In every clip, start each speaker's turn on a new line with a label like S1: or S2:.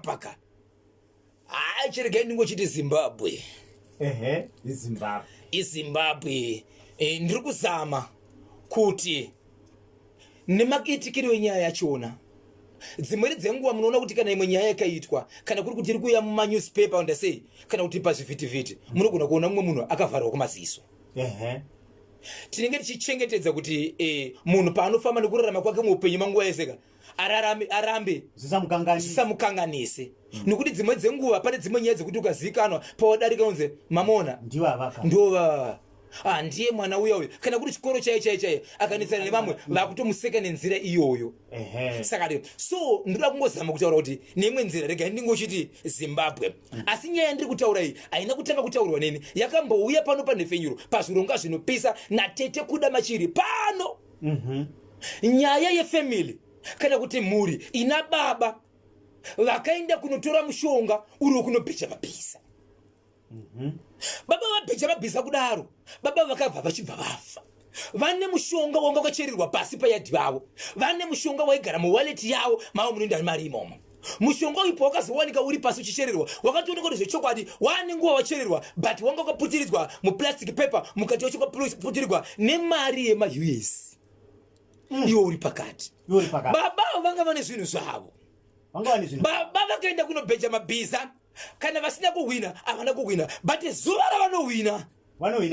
S1: Paka. Chirege ndingochiti Zimbabwe. Zimbabwe. Ndiri kuzama kuti nemakitikiro enyaya yachona. Dzimweni dzenguva munoona kuti kana imwe nyaya yakaitwa kana kuri kuti iri kuuya mumanewspaper ndasei kana kuti pazvivhitivhiti munogona kuona mumwe munhu akavharwa kumaziso. Tinenge tichichengetedza kuti munhu paanofamba nekurarama kwake muupenyu manguva yese arambe zvisamukanganise. Nokuti dzimwe dzenguva pane dzimwe nyaya dzekuti ukazivikanwa pawadarika unze mamona ndova ndiye mwana uya kana kuti chikoro chaiye akanetsana nevamwe vakutomuseka nenzira iyoyo. Saka so ndinoda kungozama kutaura kuti neimwe nzira rega ndingochiti Zimbabwe. Asi nyaya ndiri kutaura iyi haina kutanga kutaurwa neni, yakambouya pano panhefenyuro pazvironga zvinopisa natete kuda machiri pano. Nyaya yefamily kana kuti mhuri ina baba vakaenda kunotora mushonga uri kunobhecha mabhiza. Baba vabhecha mabhiza kudaro, baba vakabva vachibva vafa. Vane mushonga wanga wakachererwa pasi payadhi vavo, vane mushonga waigara muwaleti yavo mavo munoenda mari imomo. Mushonga ipo wakazowanika uri pasi uchichererwa, wakatooneka kuti zvechokwadi wane nguva wachererwa, but wanga wakaputiridzwa muplastic paper mukati wacho wakaputirirwa nemari yema-US. Iwo uri pakati. Baba vanga vane zvinhu zvavo. Baba vakaenda kunobhecha mabhiza. Kana vasina kuwina havana kuwina, but zuva ravanowina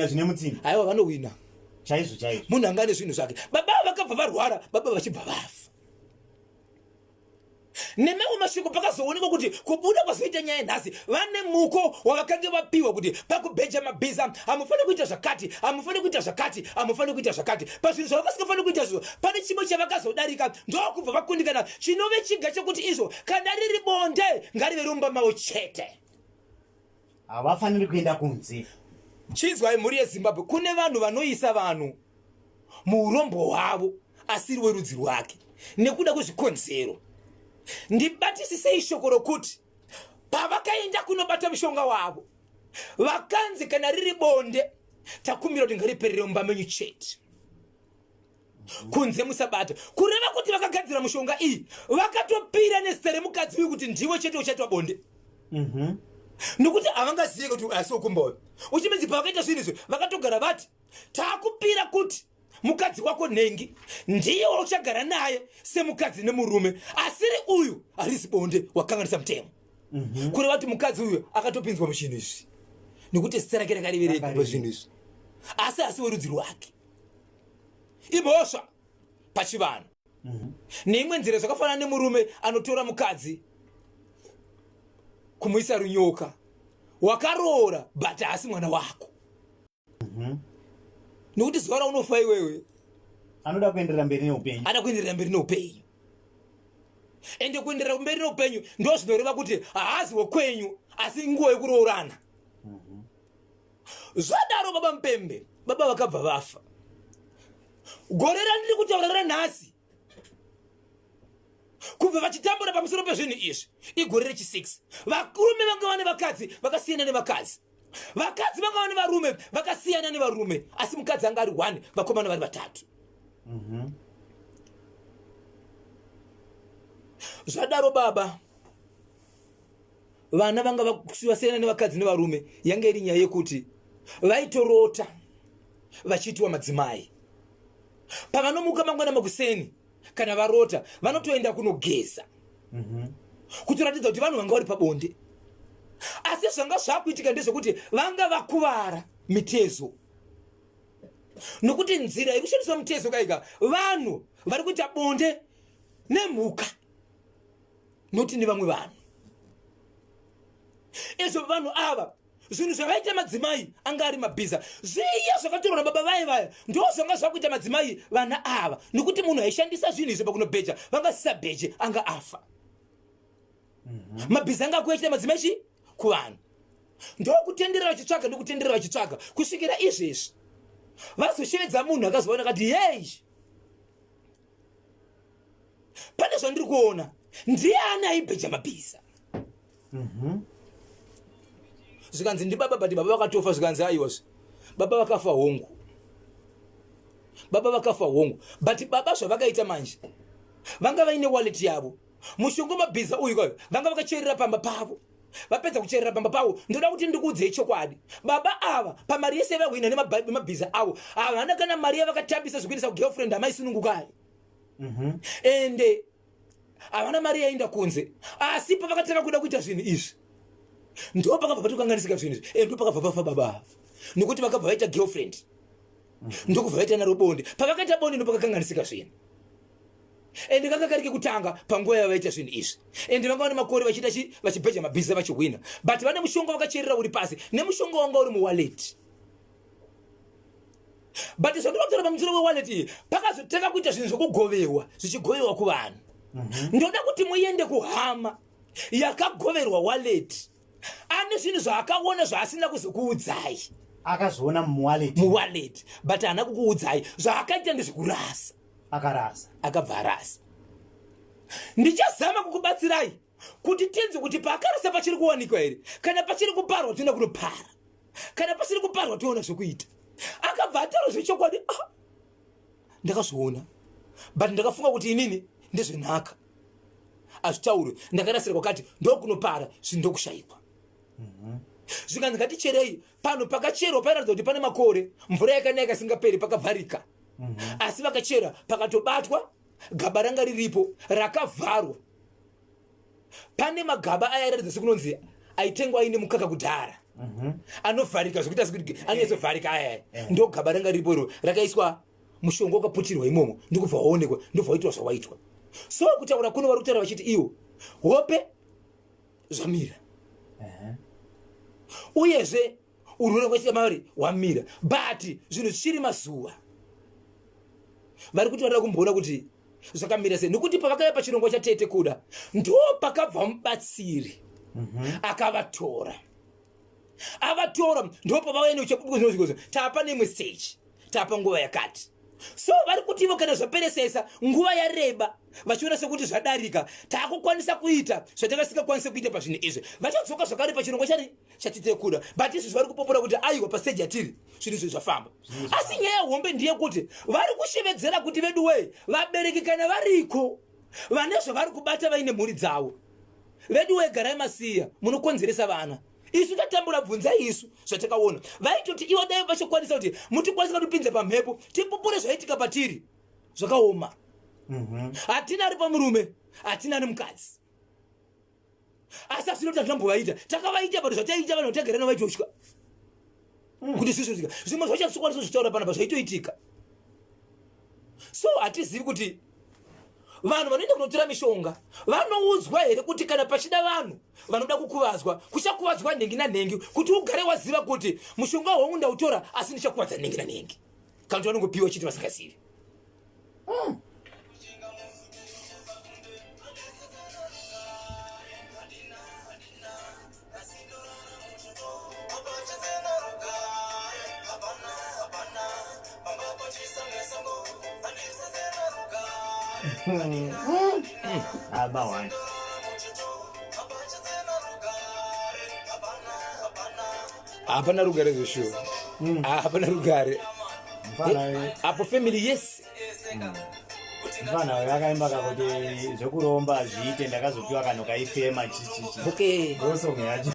S2: zvine mutsimba.
S1: Aiwa vanowina
S2: chaizvo.
S1: Munhu anga ane zvinhu zvake. Baba vakabva varwara, baba vachibva vafa. Nemamwe mashoko pakazoonekwa kuti kubuda kwazoita nyaya nhasi vane muko wavakange vapiwa kuti pakubhecha mabhiza hamufaniri kuita zvakati, hamufaniri kuita zvakati, hamufaniri kuita zvakati. Pazvinhu zvavakasingafaniri kuita zvizvo pane chimwe chavakazodarika, ndokubva vakundikana chinove chiga chekuti izvo kana riri bonde ngarive rumba mavo chete,
S2: havafaniri kuenda kunze.
S1: Chinzwai mhuri yeZimbabwe, kune vanhu vanoisa vanhu muurombo hwavo asiri werudzi rwake nekuda kwezvikonzero. Ndibatisisei shoko rokuti pavakaenda kunobata mushonga wavo vakanzi kana riri bonde takumbira kuti ngariperere mumba menyu chete, kunze musabata. Kureva kuti vakagadzira mushonga iyi vakatopira nezita remukadzi uyu kuti ndiwe chete uchatwa bonde. Nokuti havangazive kuti asiokumbayo uchimedzi pavakaita zvinhu izvi vakatogara vati takupira kuti mukadzi wako nhengi ndiye uchagara naye semukadzi nemurume, asiri uyu harisi bonde wakanganisa mutemo. Kureva kuti mukadzi uyu akatopinzwa muzvinhu izvi nekuti zita rake rakarivereka pazvinhu izvi, asi werudzi rwake imhosva pachivanhu. Neimwe nzira zvakafanana nemurume anotora mukadzi kumuisa runyoka, wakaroora but asi mwana wako. Nokuti zuva raunofa iwewe
S2: anoda kuenderera mberi neupenyu,
S1: ada kuenderera mberi neupenyu. Ende kuenderera mberi neupenyu ndo zvinoreva kuti haazi wekwenyu asi nguva yekuroorana. Zvadaro baba Mupembe, baba vakabva vafa. Gore randiri kutaurira nhasi kubva vachitambura pamusoro pezvinhu izvi igore rechi6. Varume vanga vane vakadzi vakasiyana nevakadzi, vakadzi vanga vane varume vakasiyana nevarume, asi mukadzi anga ari 1 vakomana vari 3. Zvadaro baba vana vanga vasiyana nevakadzi nevarume yanga iri nyaya yekuti vaitorota vachiitwa madzimai. Pavanomuka mangwana makuseni kana varota vanotoenda kunogeza kutoratidza kuti vanhu vanga vari pabonde. Asi zvanga zvakuitika ndezvekuti vanga vakuvara mitezo, nokuti nzira yekushandiswa mutezo kaika vanhu vari kuita bonde nemhuka noti nevamwe vanhu. Izvo vanhu ava zvinhu zvavaita madzimai anga ari mabhiza zviya zvakatorwa nababa vaya ndo zvanga zvakuita madzimai vana ava, nokuti munhu aishandisa zvinhu izvo pakunobheja vanga sisabheje anga afa. Mabhiza anga akuyaita madzimai chi kuvanhu, ndokutenderera vachitsvaga ndokutenderera vachitsvaga kusvikira izvezvi vazoshevedza munhu akazoona kati yei pane zvandiri kuona ndiani aibheja mabhiza. Zvikanzi ndibaba but baba vakatofa, zvikanzi aiwazve baba vakafa hongu, baba vakafa hongu, but baba zvavakaita manje vanga vaine wallet yavo mushongo mabhiza uyu kwayo vanga vakacherera pamba pavo vapedza kucherera pamba pavo ndoda kuti ndikuudzei chokwadi baba ava pamari yese vahwina nemabhiza avo havana kana mari yavakatambisa zvekuendesa kugirlfriend hamaisunungukai ende havana mari yaenda kunze asi pavakatanga kuda kuita zvinhu izvi ndo pakabva patokanganisika zvinhu izvi endo pakabva pafa baba ava nokuti vakabva vaita girlfriend ndokubva vaita naro bonde pavakaita bonde ndo pakakanganisika zvinhu ende kanga kari kekutanga panguva yavaita zvinhu izvi ende vanga vane makore vachiita vachibheja mabhiza vachihwina but vane mushonga vakacherera uri pasi nemushonga wanga uri muwallet but zvandoda kutora pamusoro wewallet iyi pakazotanga kuita zvinhu zvokugoverwa zvichigoverwa kuvanhu ndoda kuti muende kuhama yakagoverwa wallet ane zvinhu zvaakaona zvaasina kuzokuudzai
S2: akazoona
S1: muwallet but haana kukuudzai zvaakaita ndezvekurasa akabva arasa ndichazama kukubatsirai kuti tenze kuti paakarasa pachiri kuwanikwa here kana pachiri kuparwa toenda kunopara kana pasiri kuparwa toona zvokuita akabva ataura zvechokwadi ndakazviona but ndakafunga kuti inini ndezvenhaka azvitaurwe ndakarasira kwakati ndokunopara zvindokushayikwa zvikanzi ngaticherei pano pakacherwa pairatidza kuti pane makore mvura yakanaya kasingaperi pakavharika asi vakachera pakatobatwa gaba ranga riripo rakavharwa pane magaba ayaratidza sekunonzi aitengwa aine mukaka kudhara anovharika zvokuita sekuti anezovharika ayaya ndo gaba ranga riripo iro rakaiswa mushonga wakaputirwa imomo ndokubva waonekwa ndobva waitwa zvawaitwa so kutaura kuno vari kutaura vachiti iwo hope zvamira uyezve urwere kwachita mavari wamira but zvinhu zvichiri mazuva vari kuti varida kumboona kuti zvakamira sei nokuti pavakaya pachirongwa chatete kuda ndo pakabva mubatsiri akavatora ndo pavaene uchabubuzinozvikozo tapa nemwe stage tapa nguva yakati so vari kuti ivo kana zvaperesesa nguva yareba vachiona sekuti zvadarika taakukwanisa kuita zvatakasingakwanisa kuita pazvinhu izvi vachadzoka zvakare pachirongwa chatite kuda but izvi vari kupopora kuti aiwa pasteji yatiri zvinhu izvi zvafamba asi nyaya hombe ndeyekuti vari kushevedzera kuti vedu wei vabereki kana variko vane zvavari kubata vaine mhuri dzavo vedu wei garai masiya munokonzeresa vana isu tatambura bvunza isu zvatakaona vaitoti ivo dai vachikwanisa kuti mutikwanisa kutipinze pamhepo tipupure zvaitika patiri zvakaoma hatina ari pamurume hatina ari mukadzi asi asino tatambovaita takavaita vanhu zvataita vanhu vatagara navaitosvika kuti zvisvika zvimwe zvachakwanisa kuzvitaura panapa zvaitoitika so hatizivi kuti vanhu vanoenda kunotora mishonga vanoudzwa here kuti kana pachida vanhu vanoda kukuvadzwa kuchakuvadzwa nhengi nanhengi kuti ugare waziva kuti mushonga hwangu ndautora asi ndichakuvadza nhengi nanhengi kana kuti vanongopiwa chiti vasingazivi
S2: abawani
S1: hapana rugare zveshuwa hapana rugare apo family yes
S2: mfana yakaimba kakuti zvekuromba zviite ndakazopiwa kano kaifema chichichi
S1: okay
S2: osonge yacho